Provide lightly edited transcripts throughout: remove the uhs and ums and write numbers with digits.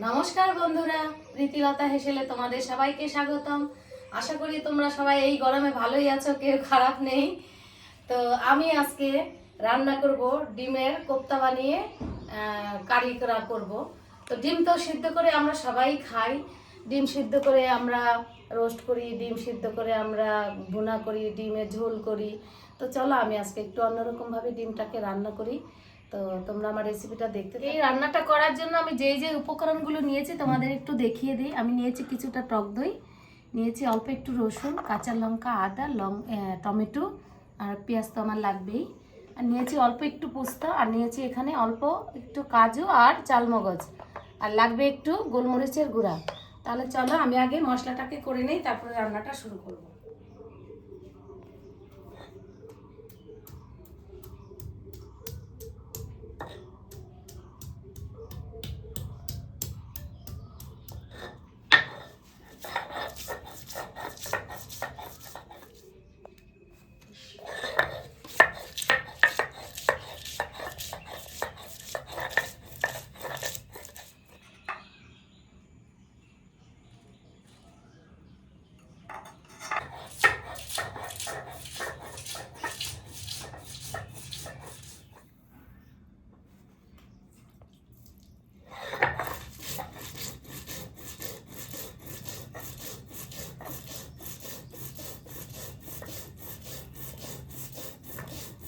নমস্কার বন্ধুরা, প্রীতিলতা হেসেলে তোমাদের সবাইকে স্বাগতম। আশা করি তোমরা সবাই এই গরমে ভালোই আছো, কেউ খারাপ নেই। তো আমি আজকে রান্না করব ডিমের কোপ্তা বানিয়ে কারি করা করব। তো ডিম তো সিদ্ধ করে আমরা সবাই খাই। ডিম সিদ্ধ করে আমরা রোস্ট করি, ডিম সিদ্ধ করে আমরা ভুনা করি, ডিমের ঝোল করি। তো চলো আমি আজকে একটু অন্যরকমভাবে ডিমটাকে রান্না করি। তো তোমরা আমার রেসিপিটা দেখতে থাকো। এই রান্নাটা করার জন্য আমি যে উপকরণগুলো নিয়েছি তোমাদের একটু দেখিয়ে দিই। আমি নিয়েছি কিছুটা টক দই, নিয়েছি অল্প একটু রসুন, কাঁচা লঙ্কা, আদা, টমেটো আর পেঁয়াজ তো আমার লাগবেই। আর নিয়েছি অল্প একটু পোস্তা, আর নিয়েছি এখানে অল্প একটু কাজু আর চালমগজ, আর লাগবে একটু গোলমরিচের গুঁড়া। তাহলে চলো আমি আগে মশলাটাকে করে নেই, তারপরে রান্নাটা শুরু করবো।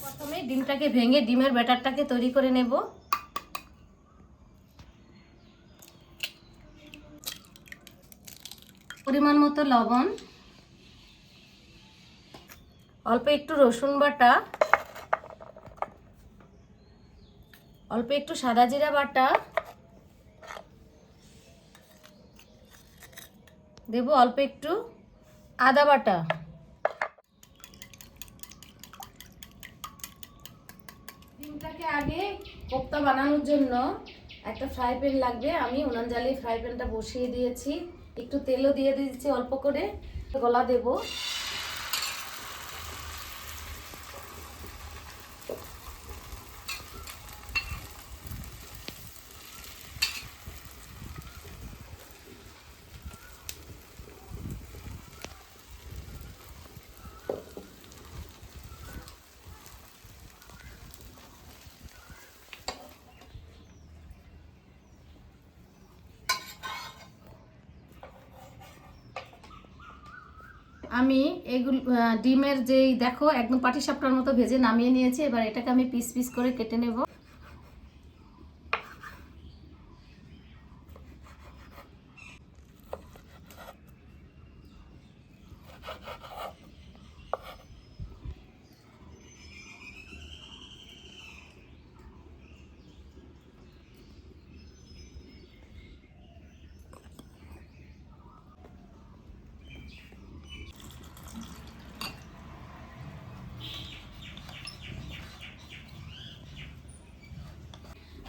প্রথমে ডিমটাকে ভেঙে ডিমের ব্যাটারটাকে তৈরি করে নেব। পরিমাণ মতো লবণ, অল্প একটু রসুন বাটা, অল্প একটু সাদা জিরা বাটা, দেব অল্প একটু আদা বাটা। ডিমটাকে আগে কোপ্তা বানানোর জন্য একটা ফ্রাই প্যান লাগবে। আমি উনান জ্বালিয়ে ফ্রাই প্যানটা বসিয়ে দিয়েছি, একটু তেলও দিয়ে দিয়েছি অল্প করে। গলা দেব। আমি এগুলো ডিমের যেই দেখো একদম পাটিসাপটার মতো ভেজে নামিয়ে নিয়েছি। এবার এটাকে আমি পিস পিস করে কেটে নেব।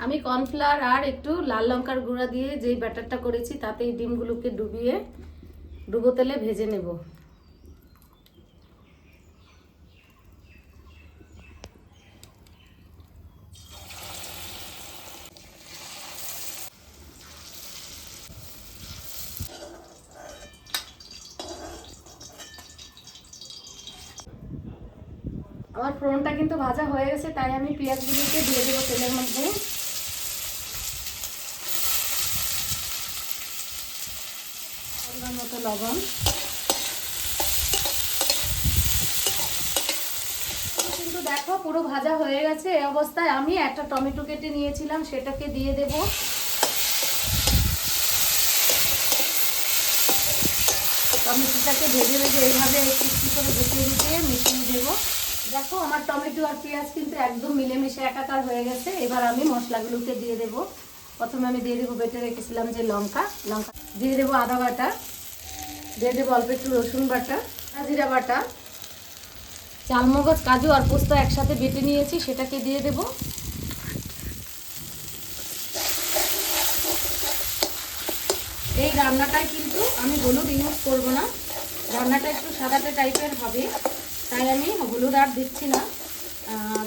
আমি কর্নফ্লাওয়ার আর একটু লাল লঙ্কার গুঁড়া দিয়ে যেই ব্যাটারটা করেছি তাতে এই ডিমগুলোকে ডুবো তেলে ভেজে নেব। আমার ফোড়নটা কিন্তু ভাজা হয়ে গেছে, তাই আমি পেঁয়াজগুলোকে দিয়ে দেবো তেলের মধ্যে। পরিমাণ মতো লবণ। কিন্তু দেখো পুরো ভাজা হয়ে গেছে। এই অবস্থায় আমি একটা টমেটো কেটে নিয়েছিলাম, সেটাকে দিয়ে দেব। টমেটোটাকে ভেজে ভেজে এইভাবে একটু করে দিয়ে মিশিয়ে দেবো। দেখো আমার টমেটো আর পেঁয়াজ কিন্তু একদম মিলেমিশে একাকার হয়ে গেছে। এবার আমি মশলাগুলোকে দিয়ে দেব। প্রথমে আমি দিয়ে দেবো বেটে রেখেছিলাম যে লঙ্কা দিয়ে দেবো, আদা বাটা দিয়ে দেবো, অল্প একটু রসুন বাটা, জিরা বাটা, চালমগজ, কাজু আর পোস্ত একসাথে বেটে নিয়েছি, সেটাকে দিয়ে দেব। এই রান্নাটায় কিন্তু আমি হলুদ ইউজ করব না, রান্নাটা একটু সাদাটে টাইপের হবে, তাই আমি হলুদ আর দিচ্ছি না।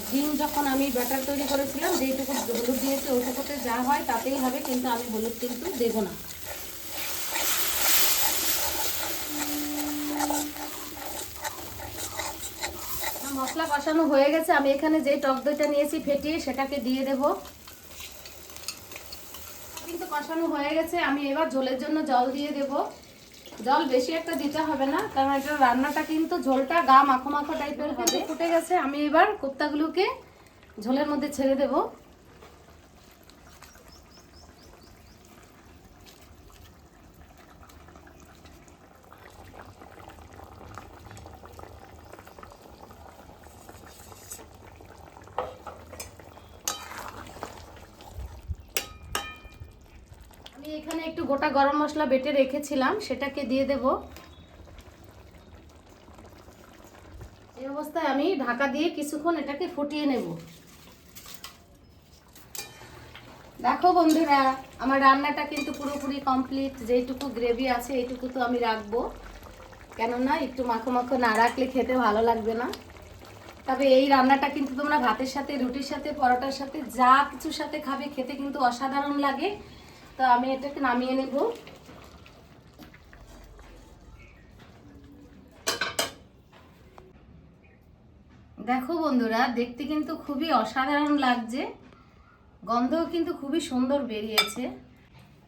ডিম যখন আমি ব্যাটার তৈরি করেছিলাম যেইটুকু হলুদ দিয়েছি ওইটুকুতে যা হয় তাতেই হবে, কিন্তু আমি হলুদ কিন্তু দেবো না। মশলা কষানো হয়ে গেছে, আমি এখানে যে টক দইটা নিয়েছি ফেটিয়ে সেটাকে দিয়ে দেব। কিন্তু কষানো হয়ে গেছে, আমি এবার ঝোলের জন্য জল দিয়ে দেব। জল বেশি একটা দিতে হবে না, কারণ এটা রান্নাটা কিন্তু ঝোলটা গা মাখো মাখো টাইপের হবে। ফুটে গেছে, আমি এবার কোপ্তাগুলোকে ঝোলের মধ্যে ছেড়ে দেব। আমি এখানে একটু গোটা গরম মশলা বেটে রেখেছিলাম, সেটাকে দিয়ে দেব। এই অবস্থায় আমি ঢাকা দিয়ে কিছুক্ষণ এটাকে ফুটিয়ে নেব। দেখো বন্ধুরা, আমার রান্নাটা কিন্তু পুরোপুরি কমপ্লিট। যেইটুকু গ্রেভি আছে এইটুকু তো আমি রাখবো, কেননা একটু মাখো মাখো না রাখলে খেতে ভালো লাগবে না। তবে এই রান্নাটা কিন্তু তোমরা ভাতের সাথে, রুটির সাথে, পরোটার সাথে, যা কিছুর সাথে খাবে, খেতে কিন্তু অসাধারণ লাগে। তো আমি এটাকে নামিয়ে নেব। দেখো বন্ধুরা, দেখতে কিন্তু খুবই অসাধারণ লাগছে, গন্ধও কিন্তু খুবই সুন্দর বেরিয়েছে।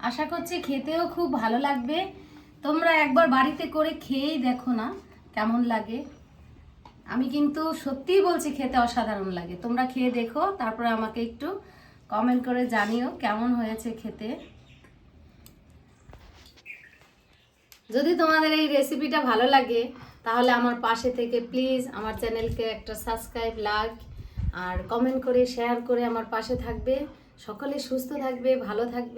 আশা করছি খেতেও খুব ভালো লাগবে। তোমরা একবার বাড়িতে করে খেয়েই দেখো না কেমন লাগে। আমি কিন্তু সত্যিই বলছি খেতে অসাধারণ লাগে। তোমরা খেয়ে দেখো, তারপরে আমাকে একটু কমেন্ট করে জানিও কেমন হয়েছে খেতে। যদি তোমাদের এই রেসিপিটা ভালো লাগে তাহলে আমার পাশে থেকে প্লিজ আমার চ্যানেলকে একটা সাবস্ক্রাইব, লাইক আর কমেন্ট করে শেয়ার করে আমার পাশে থাকবে। সকলে সুস্থ থাকবে, ভালো থাকবে।